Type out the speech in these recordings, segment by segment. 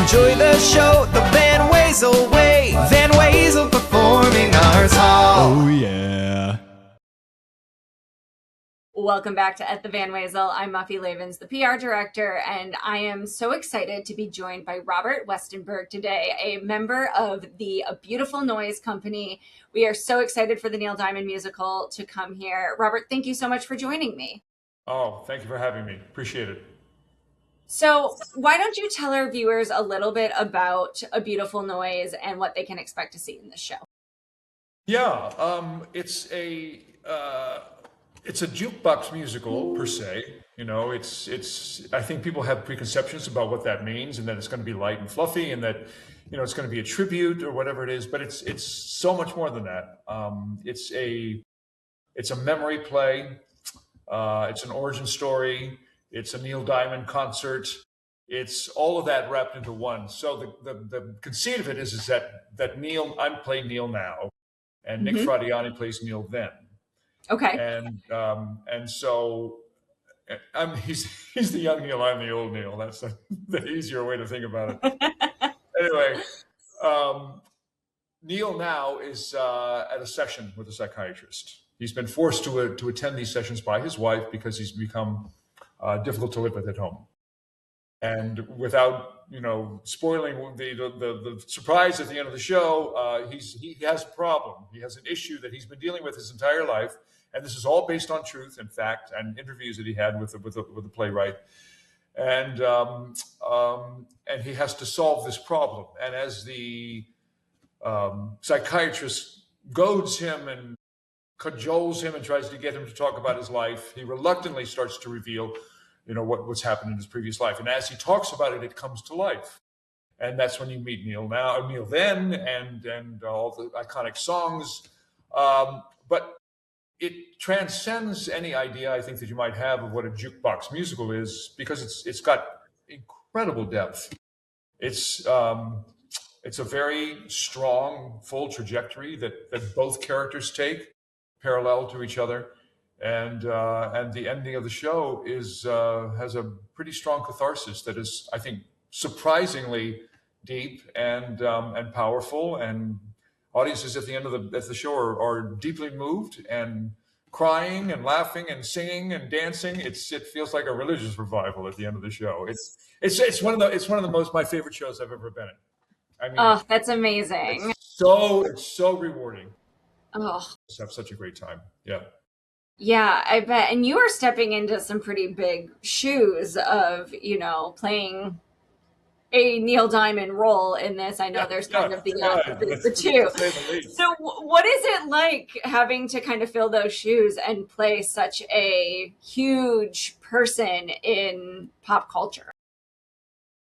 Enjoy the show the Van Wezel way. Van Wezel Performing Arts Hall. Oh, yeah. Welcome back to At the Van Wezel. I'm Muffy Lavens, the PR director, and I am so excited to be joined by Robert Westenberg today, a member of the A Beautiful Noise Company. We are so excited for the Neil Diamond musical to come here. Robert, thank you so much for joining me. Oh, thank you for having me. Appreciate it. So why don't you tell our viewers a little bit about A Beautiful Noise and what they can expect to see in this show? Yeah, it's a jukebox musical per se. You know, it's. I think people have preconceptions about what that means, and that it's going to be light and fluffy, and that it's going to be a tribute or whatever it is. But it's so much more than that. It's a memory play. It's an origin story. It's a Neil Diamond concert. It's all of that wrapped into one. So the conceit of it is that Neil, I play Neil now, and Nick Fradiani plays Neil then. Okay. And so he's the young Neil, I'm the old Neil. That's the easier way to think about it. Anyway, Neil now is at a session with a psychiatrist. He's been forced to attend these sessions by his wife because he's become difficult to live with at home. And without spoiling the surprise at the end of the show, he has a problem. He has an issue that he's been dealing with his entire life, and this is all based on truth and fact and interviews that he had with the playwright. And he has to solve this problem. And as the psychiatrist goads him and cajoles him and tries to get him to talk about his life, he reluctantly starts to reveal what's happened in his previous life. And as he talks about it, it comes to life. And that's when you meet Neil now, Neil then, and all the iconic songs. But it transcends any idea, I think, that you might have of what a jukebox musical is, because it's got incredible depth. It's a very strong, full trajectory that both characters take parallel to each other. And the ending of the show has a pretty strong catharsis that is, I think, surprisingly deep and powerful. And audiences at the end of the show are deeply moved and crying and laughing and singing and dancing. It feels like a religious revival at the end of the show. It's one of the my favorite shows I've ever been in. I mean, oh, that's amazing. It's so rewarding. Oh, Just have such a great time. Yeah. Yeah, I bet. And you are stepping into some pretty big shoes of, playing a Neil Diamond role in this. I know there's kind of the two. So what is it like having to kind of fill those shoes and play such a huge person in pop culture?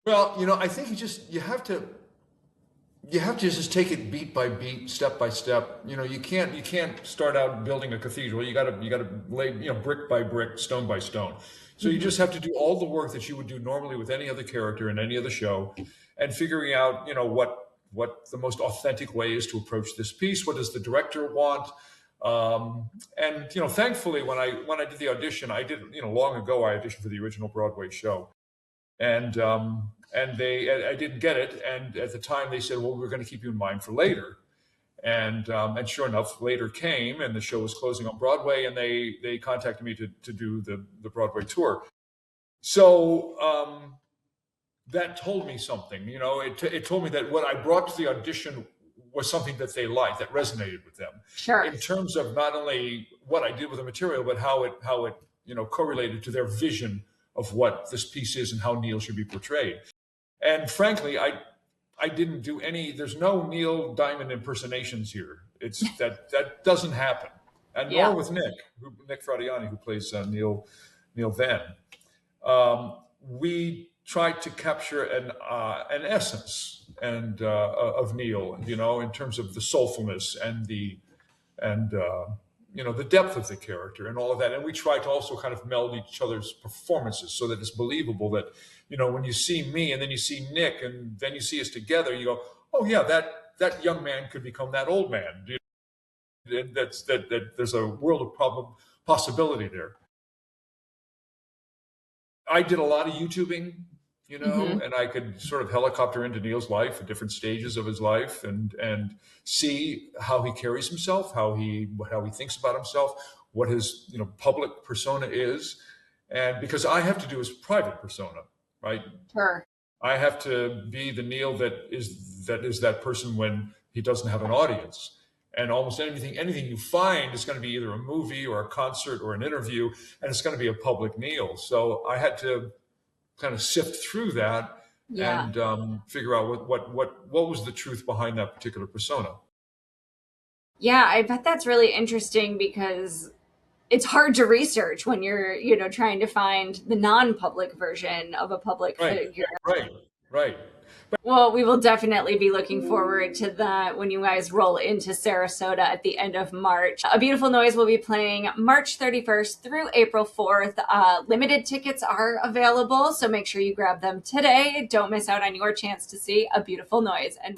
Well, I think you have to just take it beat by beat, step by step. You can't start out building a cathedral. You got to lay, brick by brick, stone by stone. So you just have to do all the work that you would do normally with any other character in any other show, and figuring out, what the most authentic way is to approach this piece. What does the director want? And thankfully, when I did the audition, I did, long ago, I auditioned for the original Broadway show, and I didn't get it. And at the time they said, well, we're going to keep you in mind for later. And sure enough, later came, and the show was closing on Broadway, and they contacted me to do the Broadway tour. So that told me something. It told me that what I brought to the audition was something that they liked, that resonated with them. Sure. In terms of not only what I did with the material, but how it correlated to their vision of what this piece is and how Neil should be portrayed. And frankly, I didn't do there's no Neil Diamond impersonations here. It's that doesn't happen. And nor with Nick Fradiani, who plays Neil then. We tried to capture an essence of Neil, in terms of the soulfulness and the depth of the character and all of that. And we try to also kind of meld each other's performances so that it's believable that, when you see me and then you see Nick and then you see us together, you go, oh yeah, that young man could become that old man. That there's a world of possibility there. I did a lot of YouTubing you know, and I could sort of helicopter into Neil's life at different stages of his life and see how he carries himself, how he thinks about himself, what his, you know, public persona is. And because I have to do his private persona, right? Sure. I have to be the Neil that is that person when he doesn't have an audience. And almost anything you find is going to be either a movie or a concert or an interview, and it's going to be a public Neil. So I had to kind of sift through that and figure out what was the truth behind that particular persona. Yeah, I bet that's really interesting because it's hard to research when you're, you know, trying to find the non-public version of a public figure. Right. Well, we will definitely be looking forward to that when you guys roll into Sarasota at the end of March. A Beautiful Noise will be playing March 31st through April 4th. Limited tickets are available, so make sure you grab them today. Don't miss out on your chance to see A Beautiful Noise. And